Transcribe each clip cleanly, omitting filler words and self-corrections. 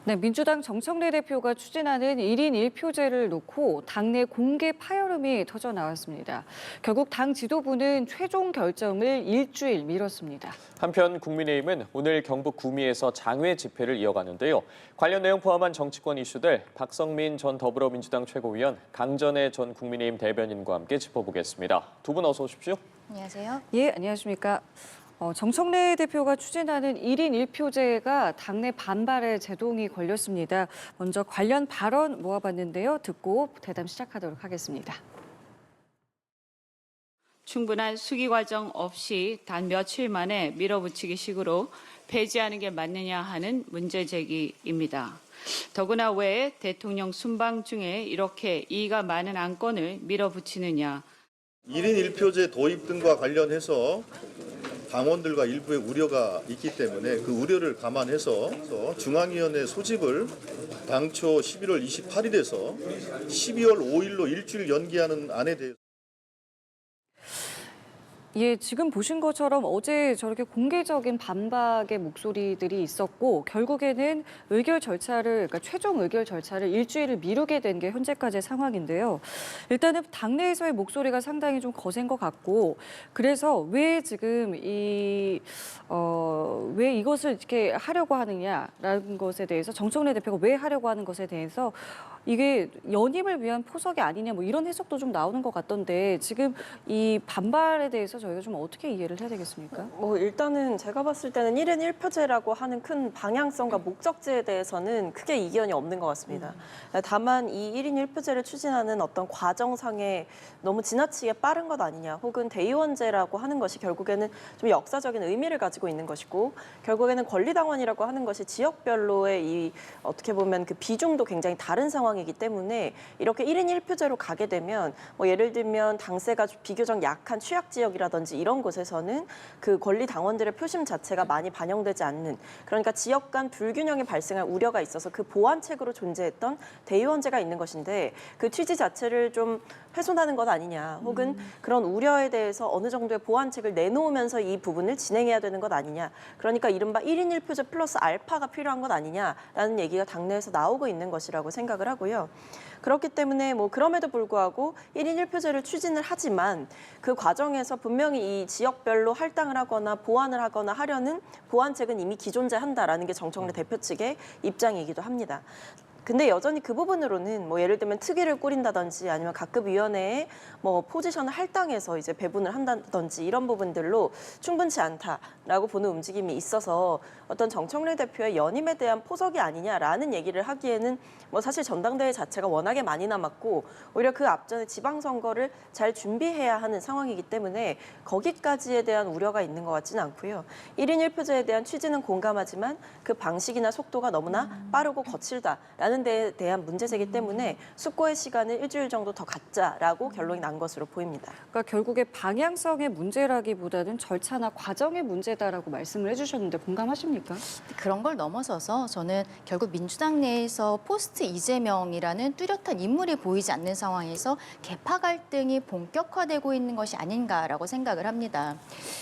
네, 민주당 정청래 대표가 추진하는 1인 1표제를 놓고 당내 공개 파열음이 터져 나왔습니다. 결국 당 지도부는 최종 결정을 일주일 미뤘습니다. 한편 국민의힘은 오늘 경북 구미에서 장외 집회를 이어가는데요. 관련 내용 포함한 정치권 이슈들 박성민 전 더불어민주당 최고위원, 강전애 전 국민의힘 대변인과 함께 짚어보겠습니다. 두 분 어서 오십시오. 안녕하세요. 예, 안녕하십니까. 정청래 대표가 추진하는 1인 1표제가 당내 반발에 제동이 걸렸습니다. 먼저 관련 발언 모아봤는데요. 듣고 대담 시작하도록 하겠습니다. 충분한 수기 과정 없이 단 며칠 만에 밀어붙이기 식으로 폐지하는 게 맞느냐 하는 문제 제기입니다. 더구나 왜 대통령 순방 중에 이렇게 이의가 많은 안건을 밀어붙이느냐. 1인 1표제 도입 등과 관련해서 당원들과 일부의 우려가 있기 때문에 그 우려를 감안해서 중앙위원회 소집을 당초 11월 28일에서 12월 5일로 일주일 연기하는 안에 대해서 예, 지금 보신 것처럼 어제 저렇게 공개적인 반박의 목소리들이 있었고 결국에는 그러니까 최종 의결 절차를 일주일을 미루게 된 게 현재까지의 상황인데요. 일단은 당내에서의 목소리가 상당히 좀 거센 것 같고 그래서 왜 지금 왜 이것을 이렇게 하려고 하느냐라는 것에 대해서 정청래 대표가 왜 하려고 하는 것에 대해서 이게 연임을 위한 포석이 아니냐 뭐 이런 해석도 좀 나오는 것 같던데 지금 이 반발에 대해서 저희가 좀 어떻게 이해를 해야 되겠습니까? 일단은 제가 봤을 때는 1인 1표제라고 하는 큰 방향성과 목적지에 대해서는 크게 이견이 없는 것 같습니다. 다만 이 1인 1표제를 추진하는 어떤 과정상에 너무 지나치게 빠른 것 아니냐 혹은 대의원제라고 하는 것이 결국에는 좀 역사적인 의미를 가지고 있는 것이고 결국에는 권리당원이라고 하는 것이 지역별로의 이 어떻게 보면 그 비중도 굉장히 다른 상황이기 때문에 이렇게 1인 1표제로 가게 되면 예를 들면 당세가 비교적 약한 취약 지역이라든지 이런 곳에서는 그 권리 당원들의 표심 자체가 많이 반영되지 않는 그러니까 지역 간 불균형이 발생할 우려가 있어서 그 보완책으로 존재했던 대의원제가 있는 것인데 그 취지 자체를 좀 훼손하는 것 아니냐 혹은 그런 우려에 대해서 어느 정도의 보완책을 내놓으면서 이 부분을 진행해야 되는 것 아니냐 그러니까 이른바 1인 1표제 플러스 알파가 필요한 것 아니냐라는 얘기가 당내에서 나오고 있는 것이라고 생각을 하고요. 그렇기 때문에 그럼에도 불구하고 1인 1표제를 추진을 하지만 그 과정에서 분명히 이 지역별로 할당을 하거나 보완을 하거나 하려는 보완책은 이미 기존제한다라는 게 정청래 대표 측의 입장이기도 합니다. 근데 여전히 그 부분으로는 예를 들면 특위를 꾸린다든지 아니면 각급 위원회에 포지션을 할당해서 이제 배분을 한다든지 이런 부분들로 충분치 않다라고 보는 움직임이 있어서 어떤 정청래 대표의 연임에 대한 포석이 아니냐라는 얘기를 하기에는 사실 전당대회 자체가 워낙에 많이 남았고 오히려 그 앞전에 지방선거를 잘 준비해야 하는 상황이기 때문에 거기까지에 대한 우려가 있는 것 같지는 않고요. 1인 1표제에 대한 취지는 공감하지만 그 방식이나 속도가 너무나 빠르고 거칠다라는 데 대한 문제제기 때문에 숙고의 시간을 일주일 정도 더 갖자라고 결론이 난 것으로 보입니다. 그러니까 결국에 방향성의 문제라기보다는 절차나 과정의 문제다라고 말씀을 해주셨는데 공감하십니까? 그런 걸 넘어서서 저는 결국 민주당 내에서 포스트 이재명이라는 뚜렷한 인물이 보이지 않는 상황에서 계파 갈등이 본격화되고 있는 것이 아닌가라고 생각을 합니다.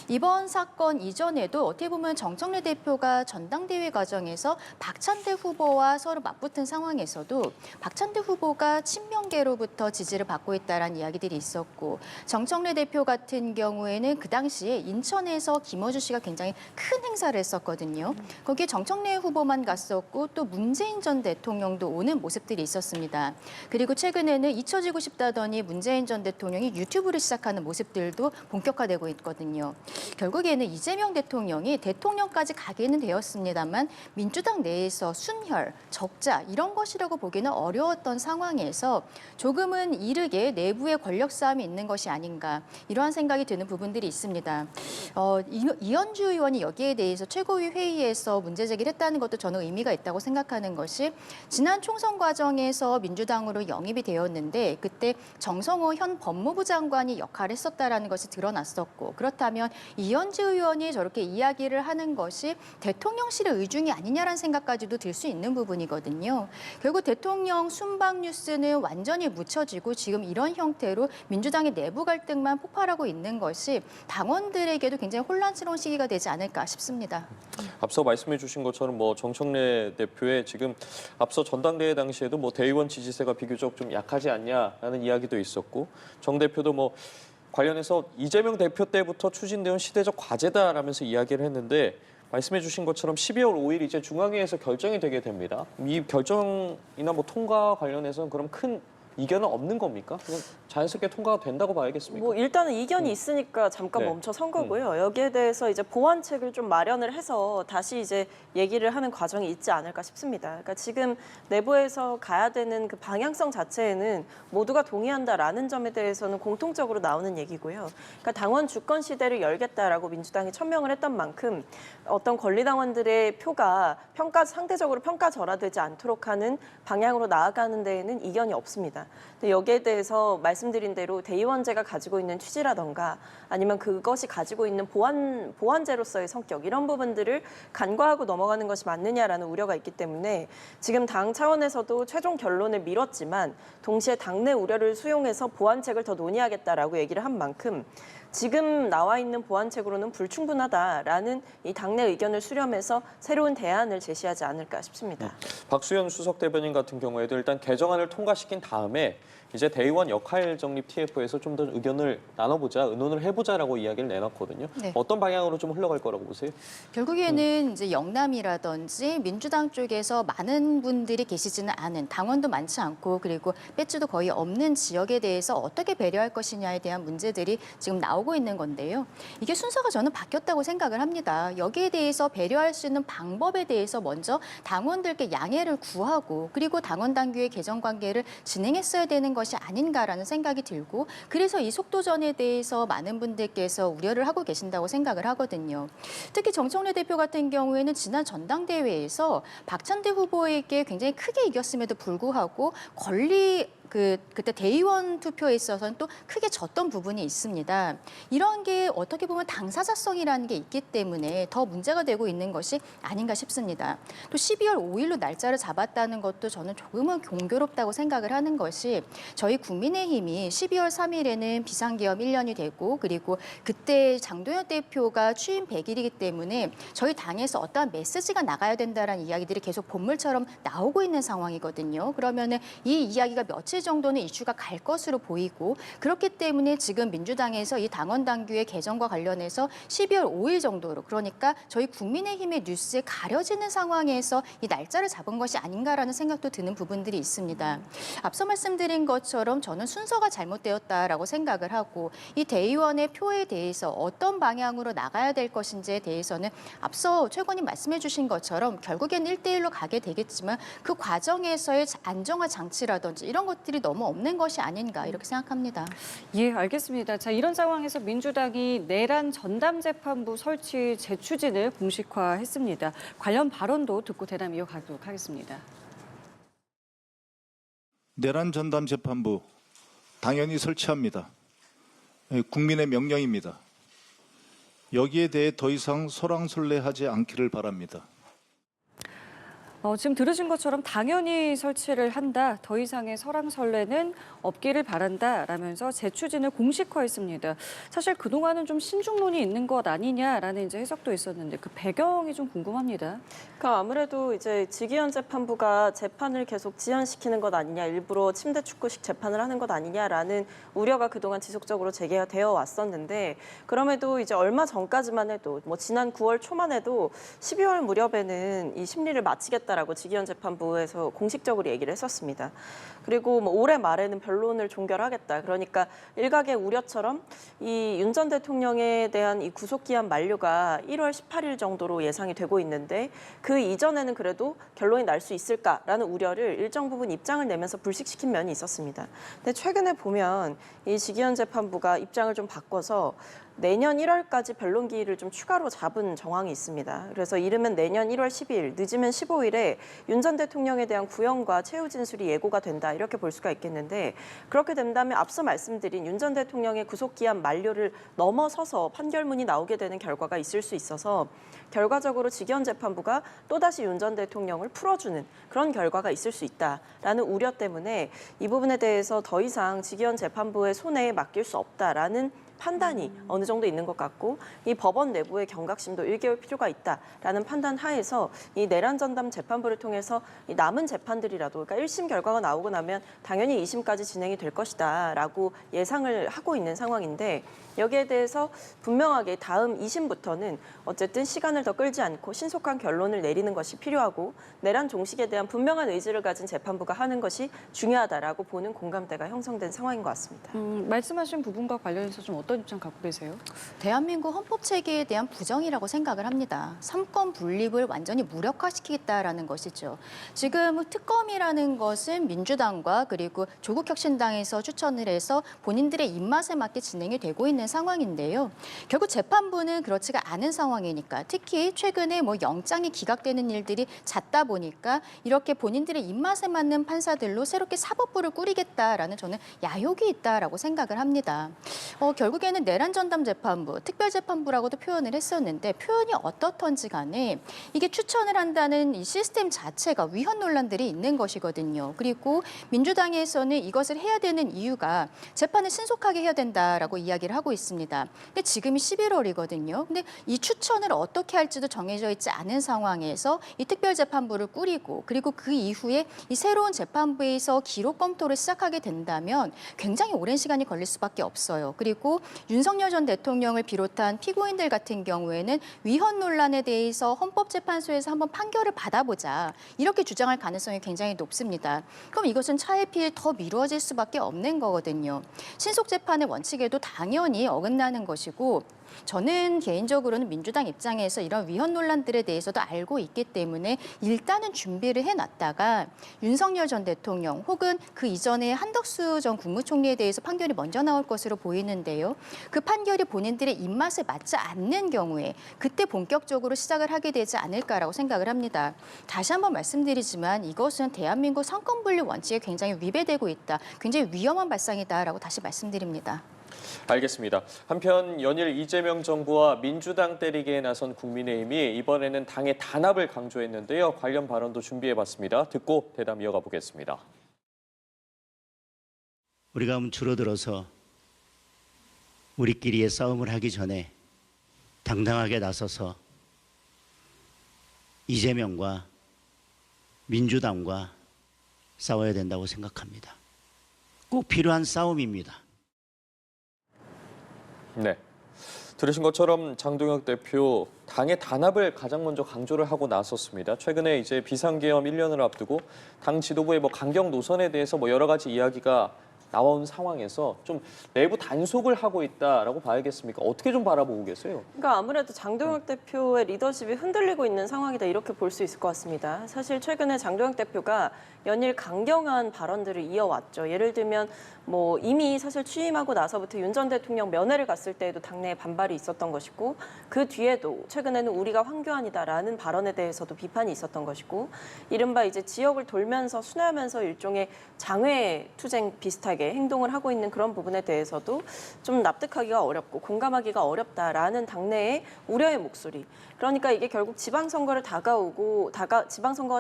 이번 사건 이전에도 어떻게 보면 정청래 대표가 전당대회 과정에서 박찬대 후보와 서로 맞붙은 상황에서도 박찬대 후보가 친명계로부터 지지를 받고 있다는 이야기들이 있었고 정청래 대표 같은 경우에는 그 당시에 인천에서 김어준 씨가 굉장히 큰 행사를 했었거든요. 거기에 정청래 후보만 갔었고 또 문재인 전 대통령도 오는 모습들이 있었습니다. 그리고 최근에는 잊혀지고 싶다더니 문재인 전 대통령이 유튜브를 시작하는 모습들도 본격화되고 있거든요. 결국에는 이재명 대통령이 대통령까지 가기는 되었습니다만 민주당 내에서 순혈, 적자 이런 것이라고 보기는 어려웠던 상황에서 조금은 이르게 내부의 권력 싸움이 있는 것이 아닌가 이러한 생각이 드는 부분들이 있습니다. 이현주 의원이 여기에 대해서 최고위 회의에서 문제 제기를 했다는 것도 저는 의미가 있다고 생각하는 것이 지난 총선 과정에서 민주당으로 영입이 되었는데 그때 정성호 현 법무부 장관이 역할을 했었다라는 것이 드러났었고 그렇다면 이현주 의원이 저렇게 이야기를 하는 것이 대통령실의 의중이 아니냐라는 생각까지도 들 수 있는 부분이거든요. 결국 대통령 순방 뉴스는 완전히 묻혀지고 지금 이런 형태로 민주당의 내부 갈등만 폭발하고 있는 것이 당원들에게도 굉장히 혼란스러운 시기가 되지 않을까 싶습니다. 앞서 말씀해 주신 것처럼 뭐 정청래 대표의 지금 앞서 전당대회 당시에도 뭐 대의원 지지세가 비교적 좀 약하지 않냐라는 이야기도 있었고 정 대표도 뭐 관련해서 이재명 대표 때부터 추진되어 온 시대적 과제다라면서 이야기를 했는데 말씀해 주신 것처럼 12월 5일 이제 중앙위에서 결정이 되게 됩니다. 이 결정이나 뭐 통과 관련해서는 그럼 큰 이견은 없는 겁니까? 그냥 자연스럽게 통과가 된다고 봐야겠습니까? 뭐 일단은 이견이 있으니까 잠깐 네. 멈춰 선 거고요. 여기에 대해서 이제 보완책을 좀 마련을 해서 다시 이제 얘기를 하는 과정이 있지 않을까 싶습니다. 그러니까 지금 내부에서 가야 되는 그 방향성 자체에는 모두가 동의한다라는 점에 대해서는 공통적으로 나오는 얘기고요. 그러니까 당원 주권 시대를 열겠다라고 민주당이 천명을 했던 만큼 어떤 권리당원들의 표가 상대적으로 평가절하되지 않도록 하는 방향으로 나아가는 데에는 이견이 없습니다. 근데 여기에 대해서 말씀드린 대로 대의원제가 가지고 있는 취지라던가 아니면 그것이 가지고 있는 보완제로서의 성격 이런 부분들을 간과하고 넘어가는 것이 맞느냐라는 우려가 있기 때문에 지금 당 차원에서도 최종 결론을 미뤘지만 동시에 당내 우려를 수용해서 보완책을 더 논의하겠다라고 얘기를 한 만큼 지금 나와 있는 보완책으로는 불충분하다라는 이 당내 의견을 수렴해서 새로운 대안을 제시하지 않을까 싶습니다. 박수현 수석 대변인 같은 경우에도 일단 개정안을 통과시킨 다음에 이제 대의원 역할 정립 TF에서 좀 더 의견을 나눠보자, 의논을 해보자라고 이야기를 내놨거든요. 네. 어떤 방향으로 좀 흘러갈 거라고 보세요? 결국에는 이제 영남이라든지 민주당 쪽에서 많은 분들이 계시지는 않은 당원도 많지 않고 그리고 배지도 거의 없는 지역에 대해서 어떻게 배려할 것이냐에 대한 문제들이 지금 나오고 있는 건데요. 이게 순서가 저는 바뀌었다고 생각을 합니다. 여기에 대해서 배려할 수 있는 방법에 대해서 먼저 당원들께 양해를 구하고 그리고 당원 당규의 개정 관계를 진행했어야 되는 것이 아닌가라는 생각이 들고 그래서 이 속도전에 대해서 많은 분들께서 우려를 하고 계신다고 생각을 하거든요. 특히 정청래 대표 같은 경우에는 지난 전당대회에서 박찬대 후보에게 굉장히 크게 이겼음에도 불구하고 그때 대의원 투표에 있어서는 또 크게 졌던 부분이 있습니다. 이런 게 어떻게 보면 당사자성이라는 게 있기 때문에 더 문제가 되고 있는 것이 아닌가 싶습니다. 또 12월 5일로 날짜를 잡았다는 것도 저는 조금은 공교롭다고 생각을 하는 것이 저희 국민의힘이 12월 3일에는 비상계엄 1년이 되고 그리고 그때 장도연 대표가 취임 100일이기 때문에 저희 당에서 어떠한 메시지가 나가야 된다라는 이야기들이 계속 본물처럼 나오고 있는 상황이거든요. 그러면은 이 이야기가 며칠 정도는 이슈가 갈 것으로 보이고 그렇기 때문에 지금 민주당에서 이 당원 당규의 개정과 관련해서 12월 5일 정도로 그러니까 저희 국민의힘의 뉴스에 가려지는 상황에서 이 날짜를 잡은 것이 아닌가라는 생각도 드는 부분들이 있습니다. 앞서 말씀드린 것처럼 저는 순서가 잘못되었다라고 생각을 하고 이 대의원의 표에 대해서 어떤 방향으로 나가야 될 것인지에 대해서는 앞서 최고님 말씀해 주신 것처럼 결국엔 1대1로 가게 되겠지만 그 과정에서의 안정화 장치라든지 이런 것들이 너무 없는 것이 아닌가 이렇게 생각합니다. 예, 알겠습니다. 자, 이런 상황에서 민주당이 내란 전담재판부 설치 재추진을 공식화했습니다. 관련 발언도 듣고 대담 이어가도록 하겠습니다. 내란 전담 재판부 당연히 설치합니다. 국민의 명령입니다. 여기에 대해 더 이상 소랑설레하지 않기를 바랍니다. 지금 들으신 것처럼 당연히 설치를 한다. 더 이상의 설왕설래는 없기를 바란다라면서 재추진을 공식화했습니다. 사실 그동안은 좀 신중론이 있는 것 아니냐라는 이제 해석도 있었는데 그 배경이 좀 궁금합니다. 그러니까 아무래도 이제 직위원 재판부가 재판을 계속 지연시키는 것 아니냐, 일부러 침대 축구식 재판을 하는 것 아니냐라는 우려가 그동안 지속적으로 제기가 되어 왔었는데 그럼에도 이제 얼마 전까지만 해도 뭐 지난 9월 초만 해도 12월 무렵에는 이 심리를 마치겠다. 라고 직위원 재판부에서 공식적으로 얘기를 했었습니다. 그리고 뭐 올해 말에는 변론을 종결하겠다. 그러니까 일각의 우려처럼 이 윤 전 대통령에 대한 이 구속기한 만료가 1월 18일 정도로 예상이 되고 있는데 그 이전에는 그래도 결론이 날 수 있을까라는 우려를 일정 부분 입장을 내면서 불식시킨 면이 있었습니다. 근데 최근에 보면 이 직위원 재판부가 입장을 좀 바꿔서 내년 1월까지 변론기일을 좀 추가로 잡은 정황이 있습니다. 그래서 이르면 내년 1월 12일, 늦으면 15일에 윤 전 대통령에 대한 구형과 최후 진술이 예고가 된다 이렇게 볼 수가 있겠는데 그렇게 된다면 앞서 말씀드린 윤 전 대통령의 구속기한 만료를 넘어서서 판결문이 나오게 되는 결과가 있을 수 있어서 결과적으로 직위원재판부가 또다시 윤 전 대통령을 풀어주는 그런 결과가 있을 수 있다라는 우려 때문에 이 부분에 대해서 더 이상 직위원재판부의 손에 맡길 수 없다라는 판단이 어느 정도 있는 것 같고 이 법원 내부의 경각심도 일깨울 필요가 있다라는 판단 하에서 이 내란 전담 재판부를 통해서 이 남은 재판들이라도 그러니까 1심 결과가 나오고 나면 당연히 2심까지 진행이 될 것이다라고 예상을 하고 있는 상황인데 여기에 대해서 분명하게 다음 2심부터는 어쨌든 시간을 더 끌지 않고 신속한 결론을 내리는 것이 필요하고 내란 종식에 대한 분명한 의지를 가진 재판부가 하는 것이 중요하다라고 보는 공감대가 형성된 상황인 것 같습니다. 말씀하신 부분과 관련해서 좀 어떤 입장 갖고 계세요? 대한민국 헌법 체계에 대한 부정이라고 생각을 합니다. 삼권 분립을 완전히 무력화시키겠다라는 것이죠. 지금 특검이라는 것은 민주당과 그리고 조국혁신당에서 추천을 해서 본인들의 입맛에 맞게 진행이 되고 있는 상황인데요. 결국 재판부는 그렇지가 않은 상황이니까 특히 최근에 영장이 기각되는 일들이 잦다 보니까 이렇게 본인들의 입맛에 맞는 판사들로 새롭게 사법부를 꾸리겠다라는 저는 야욕이 있다라고 생각을 합니다. 결국에는 내란 전담 재판부, 특별재판부라고도 표현을 했었는데 표현이 어떻던지 간에 이게 추천을 한다는 이 시스템 자체가 위헌 논란들이 있는 것이거든요. 그리고 민주당에서는 이것을 해야 되는 이유가 재판을 신속하게 해야 된다라고 이야기를 하고 있습니다. 근데 지금이 11월이거든요. 근데 이 추천을 어떻게 할지도 정해져 있지 않은 상황에서 이 특별재판부를 꾸리고 그리고 그 이후에 이 새로운 재판부에서 기록 검토를 시작하게 된다면 굉장히 오랜 시간이 걸릴 수밖에 없어요. 그리고 윤석열 전 대통령을 비롯한 피고인들 같은 경우에는 위헌 논란에 대해서 헌법재판소에서 한번 판결을 받아보자 이렇게 주장할 가능성이 굉장히 높습니다. 그럼 이것은 차일피일 더 미뤄질 수밖에 없는 거거든요. 신속재판의 원칙에도 당연히 어긋나는 것이고 저는 개인적으로는 민주당 입장에서 이런 위헌 논란들에 대해서도 알고 있기 때문에 일단은 준비를 해놨다가 윤석열 전 대통령 혹은 그 이전에 한덕수 전 국무총리에 대해서 판결이 먼저 나올 것으로 보이는데요. 그 판결이 본인들의 입맛에 맞지 않는 경우에 그때 본격적으로 시작을 하게 되지 않을까라고 생각을 합니다. 다시 한번 말씀드리지만 이것은 대한민국 삼권분립 원칙에 굉장히 위배되고 있다. 굉장히 위험한 발상이다라고 다시 말씀드립니다. 알겠습니다. 한편 연일 이재명 정부와 민주당 때리기에 나선 국민의힘이 이번에는 당의 단합을 강조했는데요. 관련 발언도 준비해봤습니다. 듣고 대담 이어가 보겠습니다. 우리가 줄어들어서 우리끼리의 싸움을 하기 전에 당당하게 나서서 이재명과 민주당과 싸워야 된다고 생각합니다. 꼭 필요한 싸움입니다. 네. 들으신 것처럼 장동혁 대표 당의 단합을 가장 먼저 강조를 하고 나섰습니다. 최근에 이제 비상계엄 1년을 앞두고 당 지도부의 강경 노선에 대해서 여러 가지 이야기가 나온 상황에서 좀 내부 단속을 하고 있다라고 봐야겠습니까? 어떻게 좀 바라보고 계세요? 그러니까 아무래도 장동혁 대표의 리더십이 흔들리고 있는 상황이다 이렇게 볼 수 있을 것 같습니다. 사실 최근에 장동혁 대표가 연일 강경한 발언들을 이어왔죠. 예를 들면 이미 사실 취임하고 나서부터 윤 전 대통령 면회를 갔을 때에도 당내에 반발이 있었던 것이고 그 뒤에도 최근에는 우리가 황교안이다라는 발언에 대해서도 비판이 있었던 것이고 이른바 이제 지역을 돌면서 순회하면서 일종의 장외 투쟁 비슷하게 행동을 하고 있는 그런 부분에 대해서도 좀 납득하기가 어렵고 공감하기가 어렵다라는 당내의 우려의 목소리. 그러니까 이게 결국 지방선거가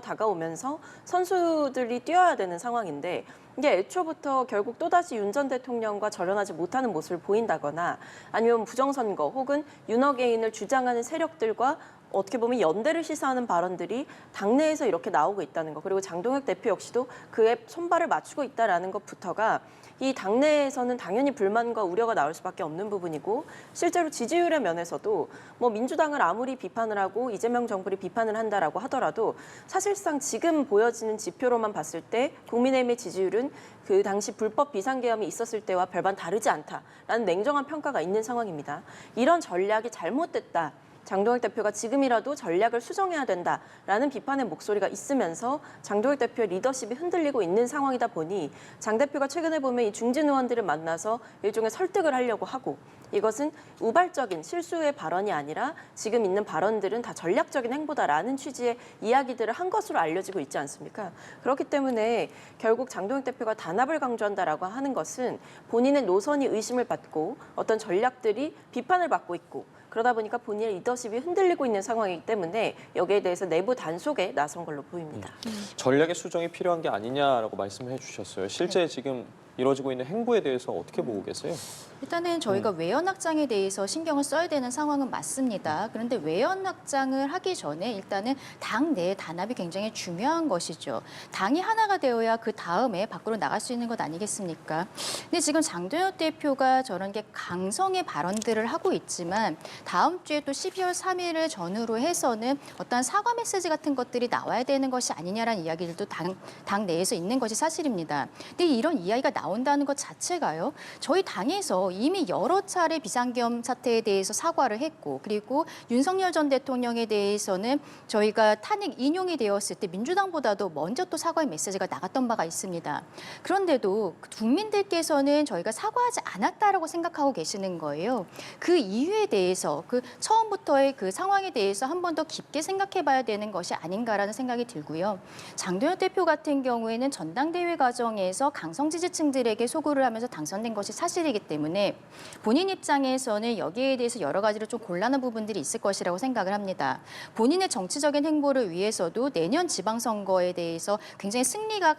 다가오면서 선수들이 뛰어야 되는 상황인데 이게 애초부터 결국 또다시 윤 전 대통령과 절연하지 못하는 모습을 보인다거나 아니면 부정선거 혹은 윤어게인을 주장하는 세력들과 어떻게 보면 연대를 시사하는 발언들이 당내에서 이렇게 나오고 있다는 것 그리고 장동혁 대표 역시도 그에 손발을 맞추고 있다는 것부터가 이 당내에서는 당연히 불만과 우려가 나올 수밖에 없는 부분이고 실제로 지지율의 면에서도 민주당을 아무리 비판을 하고 이재명 정부를 비판을 한다라고 하더라도 사실상 지금 보여지는 지표로만 봤을 때 국민의힘의 지지율은 그 당시 불법 비상계엄이 있었을 때와 별반 다르지 않다라는 냉정한 평가가 있는 상황입니다. 이런 전략이 잘못됐다. 장동혁 대표가 지금이라도 전략을 수정해야 된다라는 비판의 목소리가 있으면서 장동혁 대표의 리더십이 흔들리고 있는 상황이다 보니 장 대표가 최근에 보면 이 중진 의원들을 만나서 일종의 설득을 하려고 하고 이것은 우발적인 실수의 발언이 아니라 지금 있는 발언들은 다 전략적인 행보다라는 취지의 이야기들을 한 것으로 알려지고 있지 않습니까? 그렇기 때문에 결국 장동혁 대표가 단합을 강조한다라고 하는 것은 본인의 노선이 의심을 받고 어떤 전략들이 비판을 받고 있고 그러다 보니까 본인의 리더십이 흔들리고 있는 상황이기 때문에 여기에 대해서 내부 단속에 나선 걸로 보입니다. 전략의 수정이 필요한 게 아니냐라고 말씀해 주셨어요. 실제 지금 이루어지고 있는 행보에 대해서 어떻게 보고 계세요? 일단은 저희가 외연 확장에 대해서 신경을 써야 되는 상황은 맞습니다. 그런데 외연 확장을 하기 전에 일단은 당 내 단합이 굉장히 중요한 것이죠. 당이 하나가 되어야 그 다음에 밖으로 나갈 수 있는 것 아니겠습니까? 근데 지금 장동혁 대표가 저런 게 강성의 발언들을 하고 있지만 다음 주에 또 12월 3일을 전후로 해서는 어떤 사과 메시지 같은 것들이 나와야 되는 것이 아니냐라는 이야기들도 당 내에서 있는 것이 사실입니다. 근데 이런 이야기가 나온다는 것 자체가요. 저희 당에서 이미 여러 차례 비상겸 사태에 대해서 사과를 했고 그리고 윤석열 전 대통령에 대해서는 저희가 탄핵 인용이 되었을 때 민주당보다도 먼저 또 사과의 메시지가 나갔던 바가 있습니다. 그런데도 국민들께서는 저희가 사과하지 않았다라고 생각하고 계시는 거예요. 그 이유에 대해서 그 처음부터의 그 상황에 대해서 한 번 더 깊게 생각해 봐야 되는 것이 아닌가라는 생각이 들고요. 장동혁 대표 같은 경우에는 전당대회 과정에서 강성 지지층들에게 소구를 하면서 당선된 것이 사실이기 때문에 본인 입장에서는 여기에 대해서 여러 가지로 좀 곤란한 부분들이 있을 것이라고 생각을 합니다. 본인의 정치적인 행보를 위해서도 내년 지방선거에 대해서 굉장히 승리가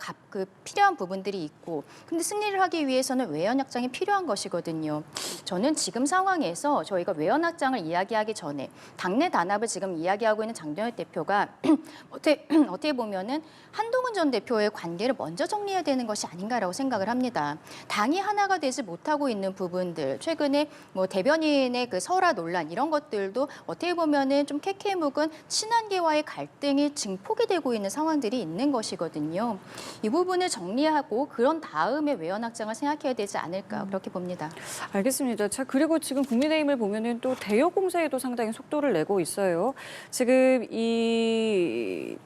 필요한 부분들이 있고 근데 승리를 하기 위해서는 외연 확장이 필요한 것이거든요. 저는 지금 상황에서 저희가 외연 확장을 이야기하기 전에 당내 단합을 지금 이야기하고 있는 장동혁 대표가 어떻게 보면은 한동훈 전 대표의 관계를 먼저 정리해야 되는 것이 아닌가라고 생각을 합니다. 당이 하나가 되지 못하고 있는 부분들, 최근에 뭐 대변인의 그 설화 논란 이런 것들도 어떻게 보면은 좀 캐캐묵은 친한계와의 갈등이 증폭이 되고 있는 상황들이 있는 것이거든요. 이 부분을 정리하고 그런 다음에 외연 확장을 생각해야 되지 않을까 그렇게 봅니다. 알겠습니다. 자, 그리고 지금 국민의힘을 보면은 또 대여 공세에도 상당히 속도를 내고 있어요. 지금 이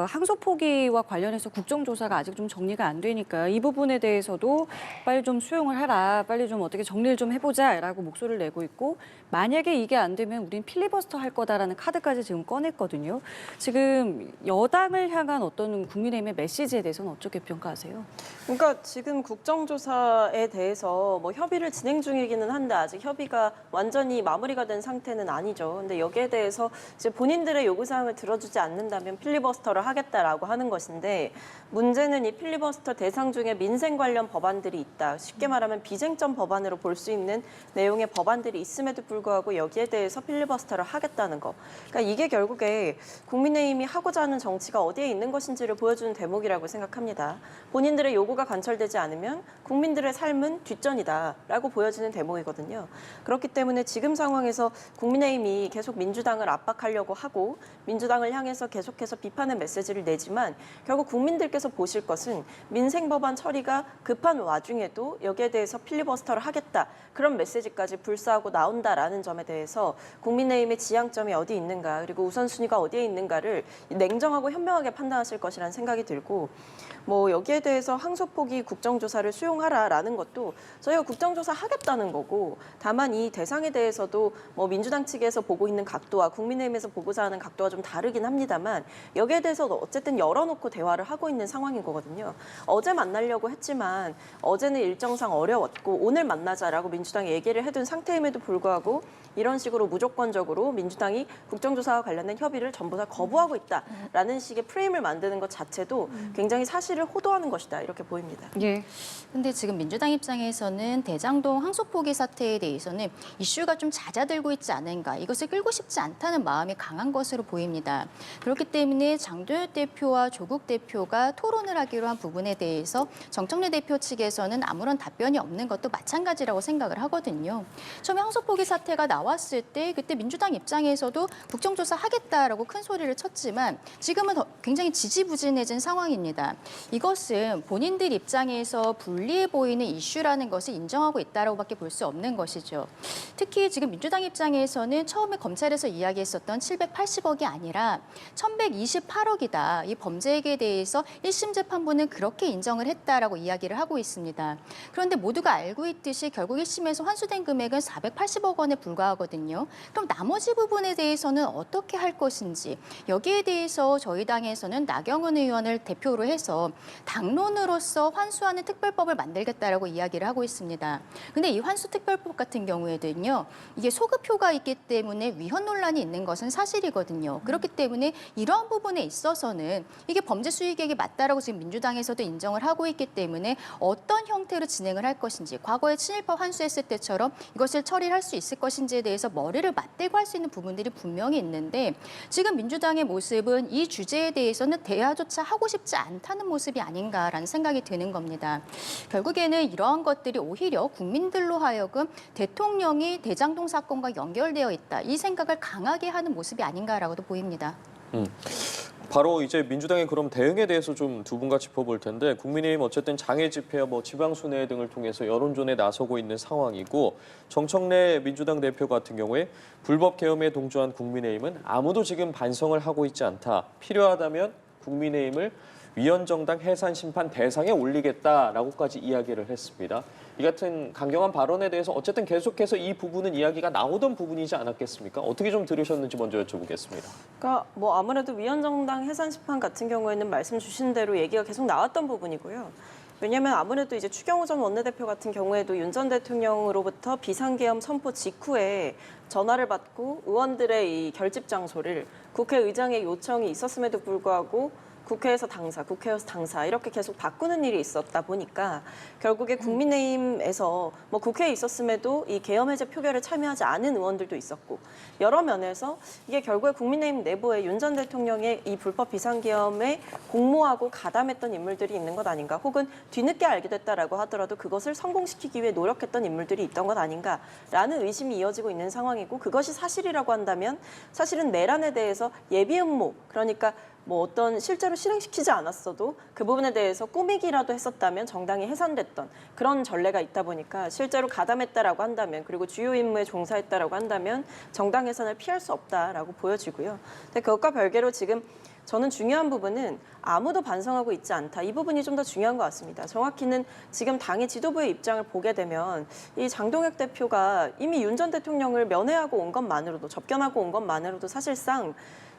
항소 포기와 관련해서 국정조사가 아직 좀 정리가 안 되니까 이 부분에 대해서도 빨리 좀 수용을 하라, 빨리 좀 어떻게 정리를 좀 해보자라고 목소리를 내고 있고 만약에 이게 안 되면 우린 필리버스터 할 거다라는 카드까지 지금 꺼냈거든요. 지금 여당을 향한 어떤 국민의힘의 메시지에 대해서는 어떻게 평가하세요? 그러니까 지금 국정조사에 대해서 뭐 협의를 진행 중이기는 한데 아직 협의가 완전히 마무리가 된 상태는 아니죠. 근데 여기에 대해서 이제 본인들의 요구사항을 들어주지 않는다면 필리버스터를 하겠다라고 하는 것인데 문제는 이 필리버스터 대상 중에 민생 관련 법안들이 있다. 쉽게 말하면 비쟁점 법안으로 볼 수 있는 내용의 법안들이 있음에도 불구하고 여기에 대해서 필리버스터를 하겠다는 거. 그러니까 이게 결국에 국민의힘이 하고자 하는 정치가 어디에 있는 것인지를 보여주는 대목이라고 생각합니다. 본인들의 요구가 관철되지 않으면 국민들의 삶은 뒷전이다라고 보여지는 대목이거든요. 그렇기 때문에 지금 상황에서 국민의힘이 계속 민주당을 압박하려고 하고 민주당을 향해서 계속해서 비판의 메시지를 내지만 결국 국민들께서 보실 것은 민생 법안 처리가 급한 와중에도 여기에 대해서 필리버스터를 하겠다. 그런 메시지까지 불사하고 나온다라는 점에 대해서 국민의힘의 지향점이 어디 있는가 그리고 우선순위가 어디에 있는가를 냉정하고 현명하게 판단하실 것이라는 생각이 들고 뭐 여기에 대해서 항소포기 국정조사를 수용하라라는 것도 저희가 국정조사 하겠다는 거고 다만 이 대상에 대해서도 뭐 민주당 측에서 보고 있는 각도와 국민의힘에서 보고자 하는 각도가 좀 다르긴 합니다만 여기에 대해서도 어쨌든 열어놓고 대화를 하고 있는 상황인 거거든요. 어제 만나려고 했지만 어제는 일정상 어려웠고 오늘 만나자라고 민주당이 얘기를 해둔 상태임에도 불구하고 이런 식으로 무조건적으로 민주당이 국정조사와 관련된 협의를 전부 다 거부하고 있다라는 식의 프레임을 만드는 것 자체도 굉장히 사실을 호도하는 것이다 이렇게 보입니다. 예. 근데 지금 민주당 입장에서는 대장동 항소 포기 사태에 대해서는 이슈가 좀 잦아들고 있지 않은가 이것을 끌고 싶지 않다는 마음이 강한 것으로 보입니다. 그렇기 때문에 장동혁 대표와 조국 대표가 토론을 하기로 한 부분에 대해서 정청래 대표 측에서는 아무런 답변이 없는 것도 마찬가지라고 생각을 하거든요. 처음에 항소 포기 사태가 나와 나왔을 때 그때 민주당 입장에서도 국정조사 하겠다라고 큰 소리를 쳤지만 지금은 굉장히 지지부진해진 상황입니다. 이것은 본인들 입장에서 불리해 보이는 이슈라는 것을 인정하고 있다라고밖에 볼 수 없는 것이죠. 특히 지금 민주당 입장에서는 처음에 검찰에서 이야기했었던 780억이 아니라 1128억이다. 이 범죄액에 대해서 1심 재판부는 그렇게 인정을 했다라고 이야기를 하고 있습니다. 그런데 모두가 알고 있듯이 결국 1심에서 환수된 금액은 480억 원에 불과하거든요. 그럼 나머지 부분에 대해서는 어떻게 할 것인지 여기에 대해서 저희 당에서는 나경원 의원을 대표로 해서 당론으로서 환수하는 특별법을 만들겠다라고 이야기를 하고 있습니다. 근데 이 환수특별법 같은 경우에는요. 이게 소급효가 있기 때문에 위헌 논란이 있는 것은 사실이거든요. 그렇기 때문에 이러한 부분에 있어서는 이게 범죄 수익액이 맞다라고 지금 민주당에서도 인정을 하고 있기 때문에 어떤 형태로 진행을 할 것인지 과거에 친일파 환수했을 때처럼 이것을 처리할 수 있을 것인지에 대해서 머리를 맞대고 할 수 있는 부분들이 분명히 있는데 지금 민주당의 모습은 이 주제에 대해서는 대화조차 하고 싶지 않다는 모습이 아닌가라는 생각이 드는 겁니다. 결국에는 이러한 것들이 오히려 국민들로 하여금 대통령이 대장동 사건과 연결되어 있다. 이 생각을 강하게 하는 모습이 아닌가라고도 보입니다. 바로 이제 민주당의 그럼 대응에 대해서 좀 두 분과 짚어볼 텐데 국민의힘 어쨌든 장애 집회와 뭐 지방순회 등을 통해서 여론전에 나서고 있는 상황이고 정청래 민주당 대표 같은 경우에 불법 계엄에 동조한 국민의힘은 아무도 지금 반성을 하고 있지 않다. 필요하다면 국민의힘을 위헌정당 해산 심판 대상에 올리겠다라고까지 이야기를 했습니다. 이 같은 강경한 발언에 대해서 어쨌든 계속해서 이 부분은 이야기가 나오던 부분이지 않았겠습니까? 어떻게 좀 들으셨는지 먼저 여쭤보겠습니다. 그러니까 뭐 아무래도 위헌정당 해산 심판 같은 경우에는 말씀 주신 대로 얘기가 계속 나왔던 부분이고요. 왜냐하면 아무래도 이제 추경호 전 원내대표 같은 경우에도 윤 전 대통령으로부터 비상계엄 선포 직후에 전화를 받고 의원들의 이 결집 장소를 국회의장의 요청이 있었음에도 불구하고 국회에서 당사 이렇게 계속 바꾸는 일이 있었다 보니까 결국에 국민의힘에서 뭐 국회에 있었음에도 이 계엄 해제 표결에 참여하지 않은 의원들도 있었고 여러 면에서 이게 결국에 국민의힘 내부에 윤 전 대통령의 이 불법 비상계엄에 공모하고 가담했던 인물들이 있는 것 아닌가 혹은 뒤늦게 알게 됐다라고 하더라도 그것을 성공시키기 위해 노력했던 인물들이 있던 것 아닌가라는 의심이 이어지고 있는 상황이고 그것이 사실이라고 한다면 사실은 내란에 대해서 예비 음모 그러니까 뭐 어떤 실제로 실행시키지 않았어도 그 부분에 대해서 꾸미기라도 했었다면 정당이 해산됐던 그런 전례가 있다 보니까 실제로 가담했다라고 한다면 그리고 주요 임무에 종사했다라고 한다면 정당 해산을 피할 수 없다라고 보여지고요. 근데 그것과 별개로 지금 저는 중요한 부분은 아무도 반성하고 있지 않다. 이 부분이 좀 더 중요한 것 같습니다. 정확히는 지금 당의 지도부의 입장을 보게 되면 이 장동혁 대표가 이미 윤 전 대통령을 면회하고 온 것만으로도 접견하고 온 것만으로도 사실상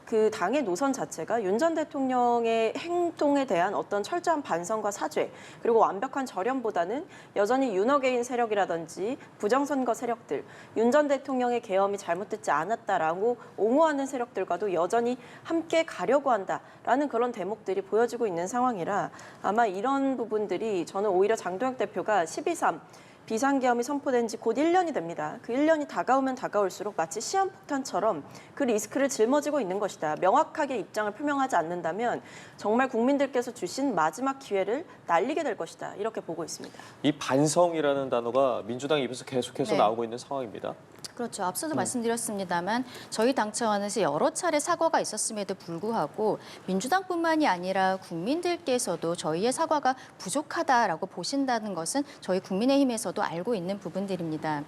그 당의 노선 자체가 윤 전 대통령의 행동에 대한 어떤 철저한 반성과 사죄 그리고 완벽한 절연보다는 여전히 윤어게인 세력이라든지 부정선거 세력들 윤 전 대통령의 계엄이 잘못됐지 않았다라고 옹호하는 세력들과도 여전히 함께 가려고 한다라는 그런 대목들이 보여지고 있는 상황이라 아마 이런 부분들이 저는 오히려 장동혁 대표가 12.3 비상계엄이 선포된 지 곧 1년이 됩니다. 그 1년이 다가오면 다가올수록 마치 시한폭탄처럼 그 리스크를 짊어지고 있는 것이다. 명확하게 입장을 표명하지 않는다면 정말 국민들께서 주신 마지막 기회를 날리게 될 것이다. 이렇게 보고 있습니다. 이 반성이라는 단어가 민주당 입에서 계속해서 네. 나오고 있는 상황입니다. 그렇죠. 앞서도 말씀드렸습니다만 저희 당 차원에서 여러 차례 사과가 있었음에도 불구하고 민주당뿐만이 아니라 국민들께서도 저희의 사과가 부족하다라고 보신다는 것은 저희 국민의힘에서도 알고 있는 부분들입니다.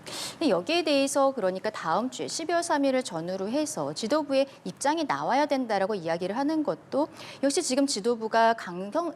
여기에 대해서 그러니까 다음 주에 12월 3일을 전후로 해서 지도부의 입장이 나와야 된다라고 이야기를 하는 것도 역시 지금 지도부가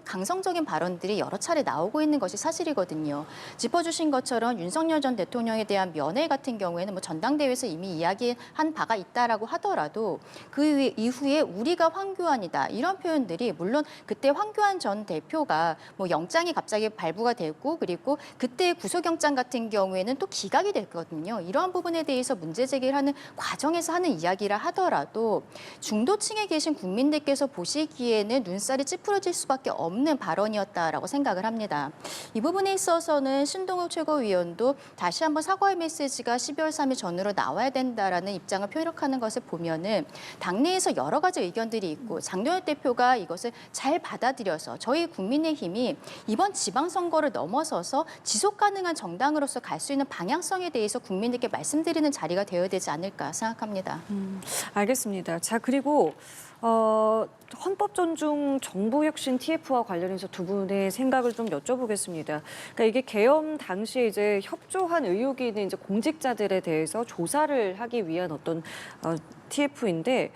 강성적인 발언들이 여러 차례 나오고 있는 것이 사실이거든요. 짚어주신 것처럼 윤석열 전 대통령에 대한 면회 같은 경우에는 뭐 전당대회에서 이미 이야기한 바가 있다라고 하더라도 그 이후에 우리가 황교안이다 이런 표현들이 물론 그때 황교안 전 대표가 뭐 영장이 갑자기 발부가 되고 그리고 그때 구속영장 같은 경우에는 또 기각이 됐거든요. 이러한 부분에 대해서 문제 제기를 하는 과정에서 하는 이야기라 하더라도 중도층에 계신 국민들께서 보시기에는 눈살이 찌푸려질 수밖에 없는 발언이었다라고 생각을 합니다. 이 부분에 있어서는 신동욱 최고위원도 다시 한번 사과의 메시지가 12월 3일 전 견으로 나와야 된다라는 입장을 표력하는 것을 보면은 당내에서 여러 가지 의견들이 있고 장동혁 대표가 이것을 잘 받아들여서 저희 국민의힘이 이번 지방선거를 넘어서서 지속 가능한 정당으로서 갈 수 있는 방향성에 대해서 국민들께 말씀드리는 자리가 되어야 되지 않을까 생각합니다. 알겠습니다. 자, 그리고 헌법 존중 정부 혁신 TF와 관련해서 두 분의 생각을 좀 여쭤보겠습니다. 그러니까 이게 개엄 당시에 이제 협조한 의혹이 있는 이제 공직자들에 대해서 조사를 하기 위한 어떤 TF인데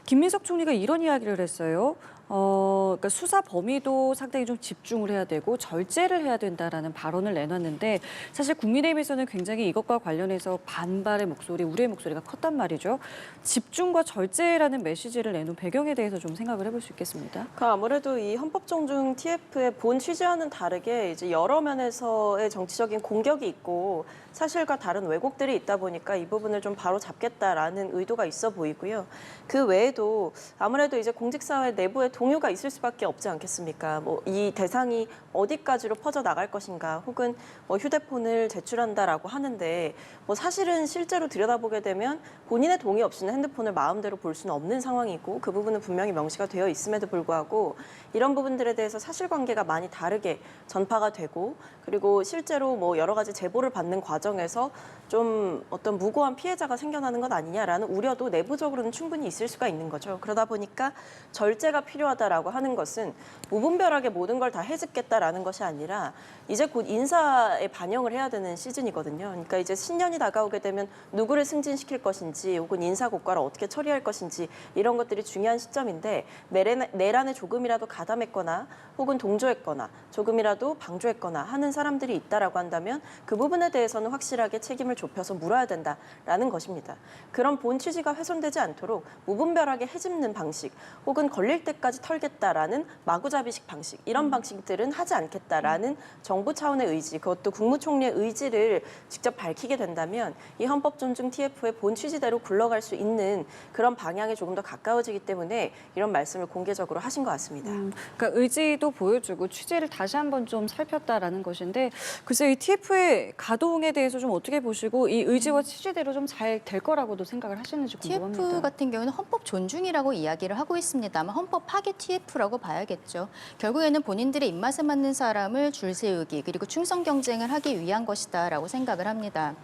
김민석 총리가 이런 이야기를 했어요. 그러니까 수사 범위도 상당히 좀 집중을 해야 되고 절제를 해야 된다라는 발언을 내놨는데 사실 국민의힘에서는 굉장히 이것과 관련해서 반발의 목소리, 우려의 목소리가 컸단 말이죠. 집중과 절제라는 메시지를 내놓은 배경에 대해서 좀 생각을 해볼 수 있겠습니다. 아무래도 이 헌법 존중 TF의 본 취지와는 다르게 이제 여러 면에서의 정치적인 공격이 있고 사실과 다른 왜곡들이 있다 보니까 이 부분을 좀 바로 잡겠다라는 의도가 있어 보이고요. 그 외에도 아무래도 이제 공직사회 내부에 동요가 있을 수밖에 없지 않겠습니까? 뭐 이 대상이 어디까지로 퍼져 나갈 것인가, 혹은 뭐 휴대폰을 제출한다라고 하는데 뭐 사실은 실제로 들여다보게 되면 본인의 동의 없이는 핸드폰을 마음대로 볼 수는 없는 상황이고 그 부분은 분명히 명시가 되어 있음에도 불구하고 이런 부분들에 대해서 사실관계가 많이 다르게 전파가 되고 그리고 실제로 뭐 여러 가지 제보를 받는 과정에서 좀 어떤 무고한 피해자가 생겨나는 것 아니냐라는 우려도 내부적으로는 충분히 있을 수가 있는 거죠. 그러다 보니까 절제가 필요하다라고 하는 것은 무분별하게 모든 걸 다 해집겠다라는 것이 아니라 이제 곧 인사에 반영을 해야 되는 시즌이거든요. 그러니까 이제 신년이 다가오게 되면 누구를 승진시킬 것인지 혹은 인사 고과를 어떻게 처리할 것인지 이런 것들이 중요한 시점인데 내란에 조금이라도 가담했거나 혹은 동조했거나 조금이라도 방조했거나 하는 사람들이 있다라고 한다면 그 부분에 대해서는 확실하게 책임을 좁혀서 물어야 된다라는 것입니다. 그런 본 취지가 훼손되지 않도록 무분별하게 해집는 방식 혹은 걸릴 때까지 털겠다라는 마구잡이식 방식 이런 방식들은 하지 않겠다라는 정부 차원의 의지, 그것도 국무총리의 의지를 직접 밝히게 된다면 이 헌법 존중 TF의 본 취지대로 굴러갈 수 있는 그런 방향에 조금 더 가까워지기 때문에 이런 말씀을 공개적으로 하신 것 같습니다. 그러니까 의지도 보여주고 취지를 다시 한번 좀 살폈다라는 것인데 글쎄 이 TF의 가동에 대해서 좀 어떻게 보시고 이 의지와 취지대로 좀 잘 될 거라고도 생각을 하시는지 궁금합니다. TF 같은 경우는 헌법 존중이라고 이야기를 하고 있습니다만 헌법 파괴 TF라고 봐야겠죠. 결국에는 본인들의 입맛에 맞는 사람을 줄 세우기 그리고 충성 경쟁을 하기 위한 것이다라고 생각을 합니다.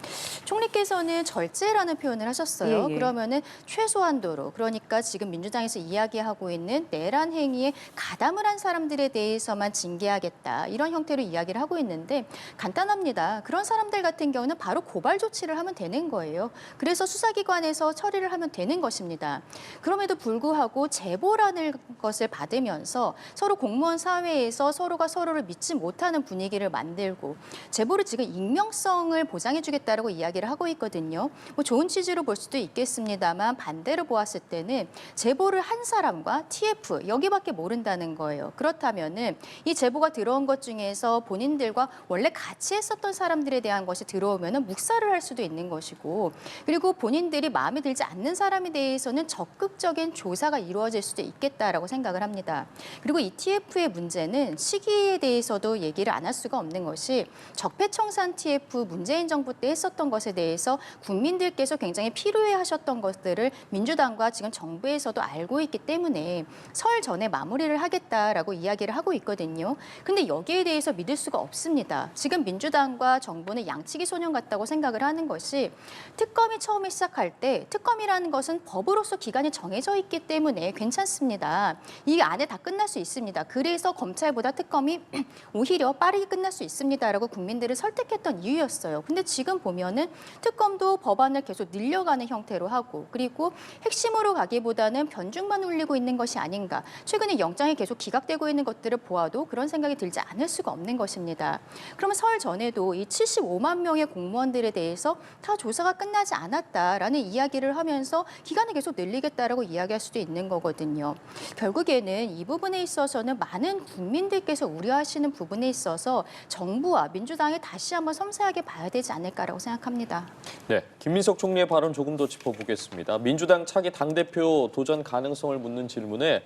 총리께서는 절제라는 표현을 하셨어요. 예, 예. 그러면은 최소한도로 그러니까 지금 민주당에서 이야기하고 있는 내란 행위에 가담을 한 사람들에 대해서만 징계하겠다 이런 형태로 이야기를 하고 있는데 간단합니다. 그런 사람들 같은 경우는 바로 고발 조치를 하면 되는 거예요. 그래서 수사기관에서 처리를 하면 되는 것입니다. 그럼에도 불구하고 제보라는 것을 받으면서 서로 공무원 사회에서 서로가 서로를 믿지 못하는 분위기를 만들고 제보를 지금 익명성을 보장해주겠다라고 이야기를 하고 있거든요. 뭐 좋은 취지로 볼 수도 있겠습니다만 반대로 보았을 때는 제보를 한 사람과 TF 여기밖에 모른다는 거예요. 그렇다면은 이 제보가 들어온 것 중에서 본인들과 원래 같이 했었던 사람들에 대한 것이 들어오면은 묵살을 할 수도 있는 것이고 그리고 본인들이 마음에 들지 않는 사람에 대해서는 적극적인 조사가 이루어질 수도 있겠다라고 생각을 합니다. 그리고 이 TF의 문제는 시기에 대해서도 얘기를 안 할 수가 없는 것이 적폐청산 TF 문재인 정부 때 했었던 것에 대해서 국민들께서 굉장히 필요해하셨던 것들을 민주당과 지금 정부에서도 알고 있기 때문에 설 전에 마무리를 하겠다라고 이야기를 하고 있거든요. 근데 여기에 대해서 믿을 수가 없습니다. 지금 민주당과 정부는 양치기 소년 같다고 생각을 하는 것이 특검이 처음에 시작할 때 특검이라는 것은 법으로서 기간이 정해져 있기 때문에 괜찮습니다. 이 안에 다 끝날 수 있습니다. 그래서 검찰보다 특검이 오히려 빠르게 끝날 수 있습니다라고 국민들을 설득했던 이유였어요. 근데 지금 보면은 특검도 법안을 계속 늘려가는 형태로 하고 그리고 핵심으로 가기보다는 변죽만 울리고 있는 것이 아닌가. 최근에 영장이 계속 기각되고 있는 것들을 보아도 그런 생각이 들지 않을 수가 없는 것입니다. 그러면 설 전에도 이 75만 명의 공무원들에 대해서 다 조사가 끝나지 않았다라는 이야기를 하면서 기간을 계속 늘리겠다라고 이야기할 수도 있는 거거든요. 결국에는 이 부분에 있어서는 많은 국민들께서 우려하시는 부분에 있어서 정부와 민주당이 다시 한번 섬세하게 봐야 되지 않을까라고 생각합니다. 네, 김민석 총리의 발언 조금 더 짚어보겠습니다. 민주당 차기 당대표 도전 가능성을 묻는 질문에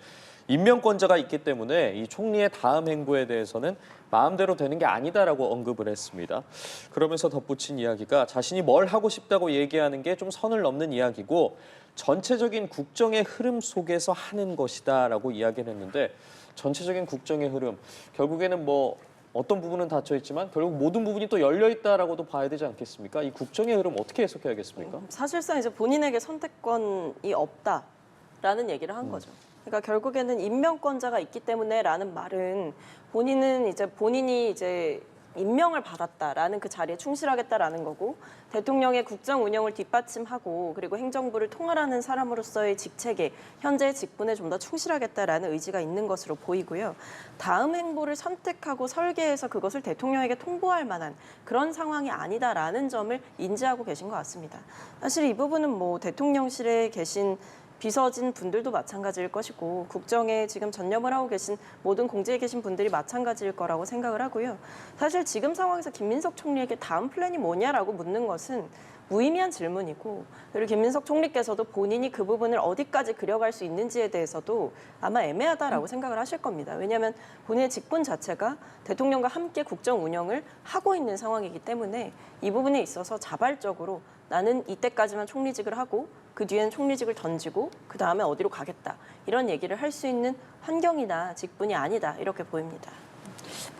임명권자가 있기 때문에 이 총리의 다음 행보에 대해서는 마음대로 되는 게 아니다라고 언급을 했습니다. 그러면서 덧붙인 이야기가 자신이 뭘 하고 싶다고 얘기하는 게 좀 선을 넘는 이야기고 전체적인 국정의 흐름 속에서 하는 것이다라고 이야기를 했는데 전체적인 국정의 흐름, 결국에는 뭐 어떤 부분은 닫혀 있지만 결국 모든 부분이 또 열려 있다라고도 봐야 되지 않겠습니까? 이 국정의 흐름 어떻게 해석해야겠습니까? 사실상 이제 본인에게 선택권이 없다라는 얘기를 한 거죠. 그러니까 결국에는 임명권자가 있기 때문에라는 말은 본인이 이제 임명을 받았다라는 그 자리에 충실하겠다라는 거고, 대통령의 국정 운영을 뒷받침하고 그리고 행정부를 통할하는 사람으로서의 직책에, 현재의 직분에 좀 더 충실하겠다라는 의지가 있는 것으로 보이고요. 다음 행보를 선택하고 설계해서 그것을 대통령에게 통보할 만한 그런 상황이 아니다라는 점을 인지하고 계신 것 같습니다. 사실 이 부분은 뭐 대통령실에 계신 비서진 분들도 마찬가지일 것이고, 국정에 지금 전념을 하고 계신 모든 공직에 계신 분들이 마찬가지일 거라고 생각을 하고요. 사실 지금 상황에서 김민석 총리에게 다음 플랜이 뭐냐라고 묻는 것은 무의미한 질문이고, 그리고 김민석 총리께서도 본인이 그 부분을 어디까지 그려갈 수 있는지에 대해서도 아마 애매하다라고 생각을 하실 겁니다. 왜냐하면 본인의 직분 자체가 대통령과 함께 국정 운영을 하고 있는 상황이기 때문에 이 부분에 있어서 자발적으로 나는 이때까지만 총리직을 하고 그 뒤에는 총리직을 던지고 그 다음에 어디로 가겠다, 이런 얘기를 할 수 있는 환경이나 직분이 아니다, 이렇게 보입니다.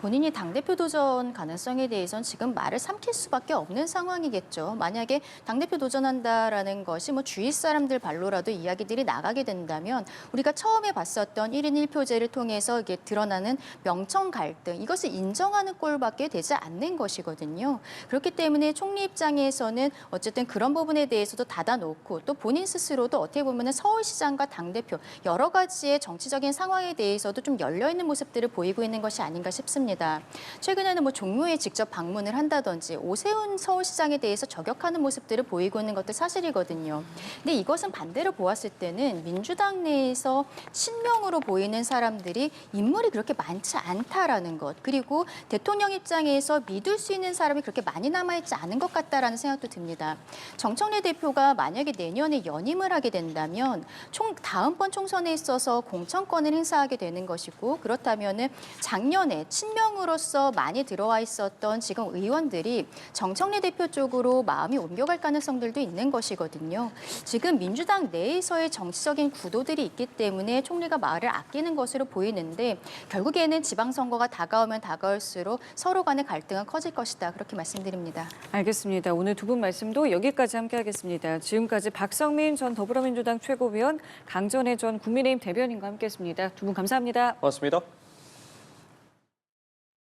본인이 당대표 도전 가능성에 대해서는 지금 말을 삼킬 수밖에 없는 상황이겠죠. 만약에 당대표 도전한다라는 것이 뭐 주위 사람들 발로라도 이야기들이 나가게 된다면 우리가 처음에 봤었던 1인 1표제를 통해서 이게 드러나는 명청 갈등, 이것을 인정하는 꼴밖에 되지 않는 것이거든요. 그렇기 때문에 총리 입장에서는 어쨌든 그런 부분에 대해서도 닫아놓고, 또 본인 스스로도 어떻게 보면 서울시장과 당대표 여러 가지의 정치적인 상황에 대해서도 좀 열려있는 모습들을 보이고 있는 것이 아닌가 싶습니다. 최근에는 뭐 종로에 직접 방문을 한다든지 오세훈 서울시장에 대해서 저격하는 모습들을 보이고 있는 것도 사실이거든요. 근데 이것은 반대로 보았을 때는 민주당 내에서 친명으로 보이는 사람들이 인물이 그렇게 많지 않다라는 것, 그리고 대통령 입장에서 믿을 수 있는 사람이 그렇게 많이 남아있지 않은 것 같다라는 생각도 듭니다. 정청래 대표가 만약에 내년에 연임을 하게 된다면 다음번 총선에 있어서 공천권을 행사하게 되는 것이고, 그렇다면은 작년에 친명으로서 많이 들어와 있었던 지금 의원들이 정청래 대표 쪽으로 마음이 옮겨갈 가능성들도 있는 것이거든요. 지금 민주당 내에서의 정치적인 구도들이 있기 때문에 총리가 말을 아끼는 것으로 보이는데, 결국에는 지방선거가 다가오면 다가올수록 서로 간의 갈등은 커질 것이다, 그렇게 말씀드립니다. 알겠습니다. 오늘 두 분 말씀도 여기까지 함께하겠습니다. 지금까지 박성민 전 더불어민주당 최고위원, 강전애 전 국민의힘 대변인과 함께했습니다. 두 분 감사합니다. 고맙습니다.